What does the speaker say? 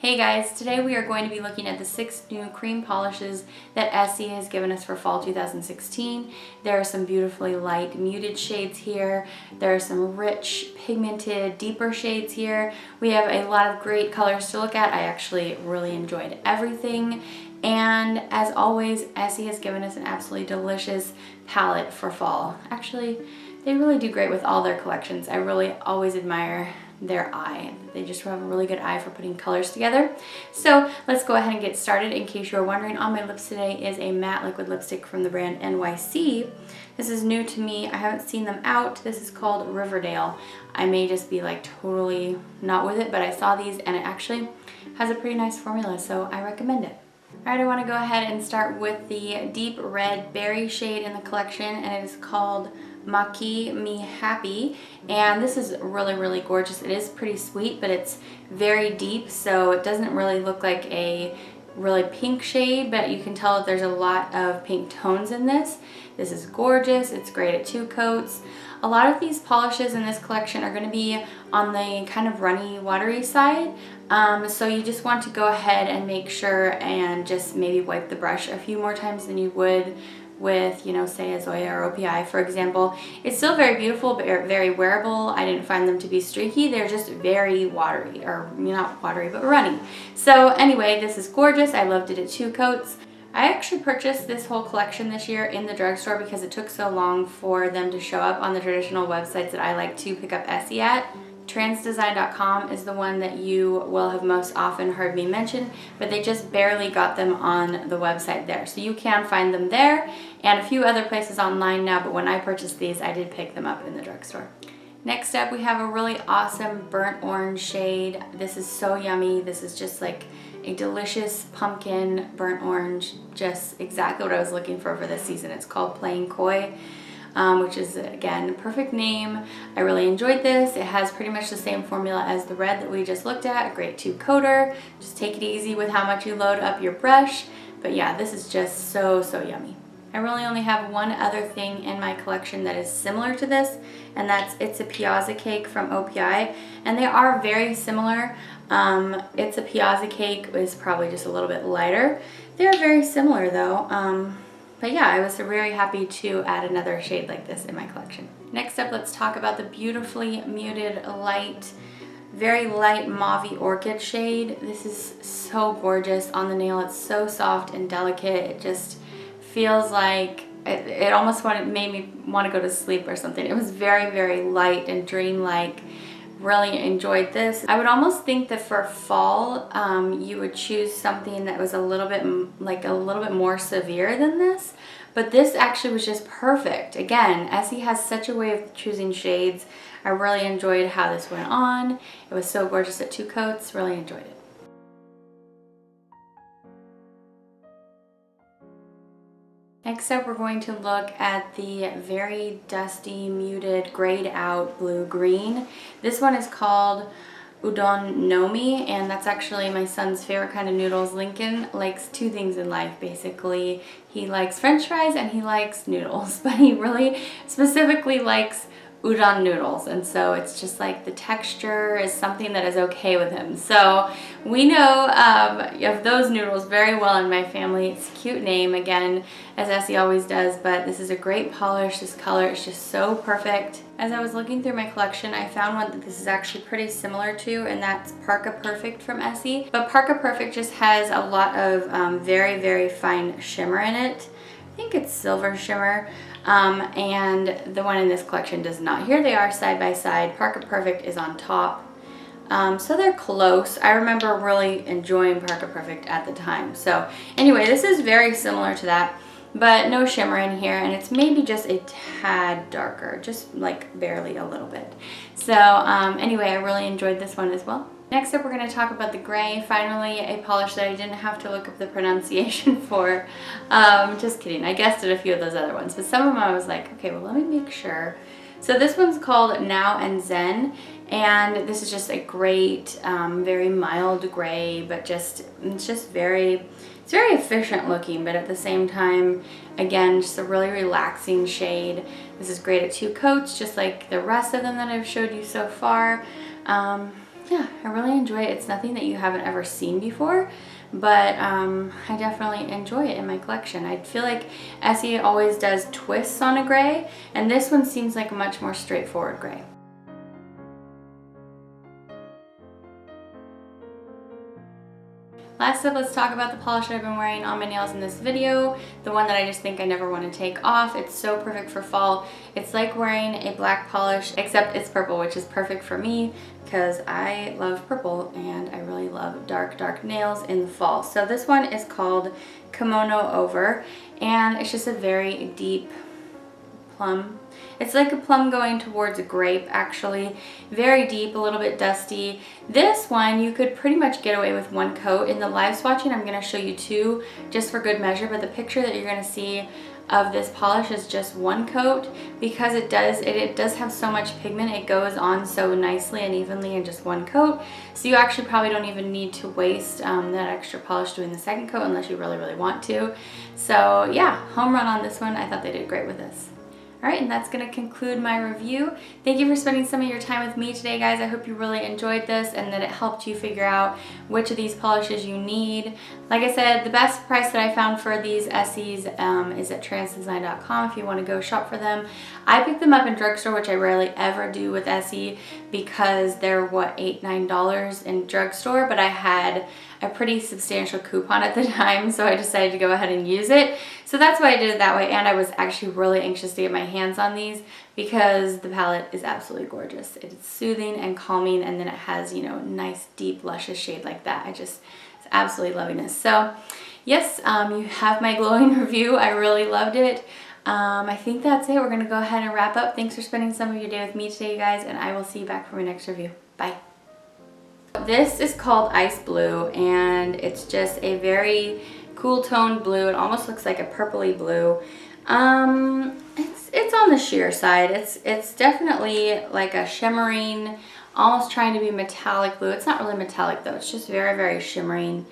Hey guys, today we are going to be looking at the 6 new cream polishes that Essie has given us for fall 2016. There are some beautifully light muted shades here. There are some rich pigmented deeper shades here. We have a lot of great colors to look at. I actually really enjoyed everything. And as always, Essie has given us an absolutely delicious palette for fall. Actually, they really do great with all their collections. I really always admire their eye. They just have a really good eye for putting colors together. So let's go ahead and get started. In case you're wondering, on my lips today is a matte liquid lipstick from the brand NYC. This is new to me. I haven't seen them out. This is called Riverdale. I may just be like totally not with it, but I saw these and it actually has a pretty nice formula, so I recommend it. Alright, I want to go ahead and start with the deep red berry shade in the collection, and it is called Maki Me Happy, and this is really gorgeous. It is pretty sweet, but it's very deep, so it doesn't really look like a really pink shade, but you can tell that there's a lot of pink tones in this. This is gorgeous. It's great at 2 coats. A lot of these polishes in this collection are going to be on the kind of runny, watery side, so you just want to go ahead and make sure and just maybe wipe the brush a few more times than you would with, you know, say a Zoya or OPI, for example. It's still very beautiful, but very wearable. I didn't find them to be streaky. They're just very watery, or not watery, but runny. So anyway, this is gorgeous. I loved it at 2 coats. I actually purchased this whole collection this year in the drugstore because it took so long for them to show up on the traditional websites that I like to pick up Essie at. Transdesign.com is the one that you will have most often heard me mention, but they just barely got them on the website there. So you can find them there and a few other places online now, but when I purchased these, I did pick them up in the drugstore. Next up, we have a really awesome burnt orange shade. This is so yummy. This is just like a delicious pumpkin burnt orange, just exactly what I was looking for this season. It's called Plain Koi. Which is, again, perfect name. I really enjoyed this. It has pretty much the same formula as the red that we just looked at, a great 2-coater. Just take it easy with how much you load up your brush. But yeah, this is just so yummy. I really only have one other thing in my collection that is similar to this, and that's It's a Piazza Cake from OPI, and they are very similar. It's a Piazza Cake is probably just a little bit lighter. They're very similar though. But yeah, I was very happy to add another shade like this in my collection. Next up, let's talk about the beautifully muted, light, very light Mauvey Orchid shade. This is so gorgeous on the nail. It's so soft and delicate. It just feels like, it almost made me want to go to sleep or something. It was very light and dreamlike. Really enjoyed this. I would almost think that for fall, you would choose something that was a little bit more severe than this, but this actually was just perfect. Again, Essie has such a way of choosing shades. I really enjoyed how this went on. It was so gorgeous at 2 coats. Really enjoyed it. Next up, we're going to look at the very dusty, muted, grayed out blue-green. This one is called Udon Know Me, and that's actually my son's favorite kind of noodles. Lincoln likes 2 things in life, basically. He likes French fries and he likes noodles, but he really specifically likes udon noodles, and so it's just like the texture is something that is okay with him. So we know of those noodles very well in my family. It's a cute name, again, as Essie always does, but this is a great polish. This color is just so perfect. As I was looking through my collection, I found one that this is actually pretty similar to, and that's Parka Perfect from Essie. But Parka Perfect just has a lot of very fine shimmer in it. I think it's silver shimmer. And the one in this collection does not. Here they are side by side. Parka Perfect is on top. So they're close. I remember really enjoying Parka Perfect at the time. So anyway, this is very similar to that, but no shimmer in here, and it's maybe just a tad darker, just like barely a little bit. So anyway, I really enjoyed this one as well. Next up, we're going to talk about the gray. Finally, a polish that I didn't have to look up the pronunciation for. Just kidding. I guessed at a few of those other ones, but some of them I was like, okay, well, let me make sure. So this one's called Now and Zen, and this is just a great, very mild gray, but it's just very efficient looking, but at the same time, again, just a really relaxing shade. This is great at 2 coats, just like the rest of them that I've showed you so far. yeah, I really enjoy it. It's nothing that you haven't ever seen before, but I definitely enjoy it in my collection. I feel like Essie always does twists on a gray, and this one seems like a much more straightforward gray. Last up, let's talk about the polish that I've been wearing on my nails in this video. The one that I just think I never want to take off. It's so perfect for fall. It's like wearing a black polish, except it's purple, which is perfect for me because I love purple and I really love dark, dark nails in the fall. So this one is called Kimono-Over, and it's just a very deep plum. It's like a plum going towards a grape, actually. Very deep, a little bit dusty. This one you could pretty much get away with one coat. In the live swatching, I'm going to show you two just for good measure, but the picture that you're going to see of this polish is just one coat because it does have so much pigment. It goes on so nicely and evenly in just one coat. So you actually probably don't even need to waste that extra polish doing the second coat unless you really, really want to. So yeah, home run on this one. I thought they did great with this. Alright, and that's going to conclude my review. Thank you for spending some of your time with me today, guys. I hope you really enjoyed this and that it helped you figure out which of these polishes you need. Like I said, the best price that I found for these Essies is at transdesign.com if you want to go shop for them. I picked them up in drugstore, which I rarely ever do with Essie because they're, what, $8, $9 in drugstore, but I had a pretty substantial coupon at the time, so I decided to go ahead and use it. So that's why I did it that way, and I was actually really anxious to get my hands on these because the palette is absolutely gorgeous. It's soothing and calming, and then it has, you know, nice, deep, luscious shade like that. It's absolutely loving this. So yes, you have my glowing review. I really loved it. I think that's it. We're gonna go ahead and wrap up. Thanks for spending some of your day with me today, you guys, and I will see you back for my next review. Bye. This is called Ice Blue, and it's just a very cool toned blue. It almost looks like a purpley blue. It's on the sheer side. It's definitely like a shimmering, almost trying to be metallic blue. It's not really metallic though. It's just very, very shimmering.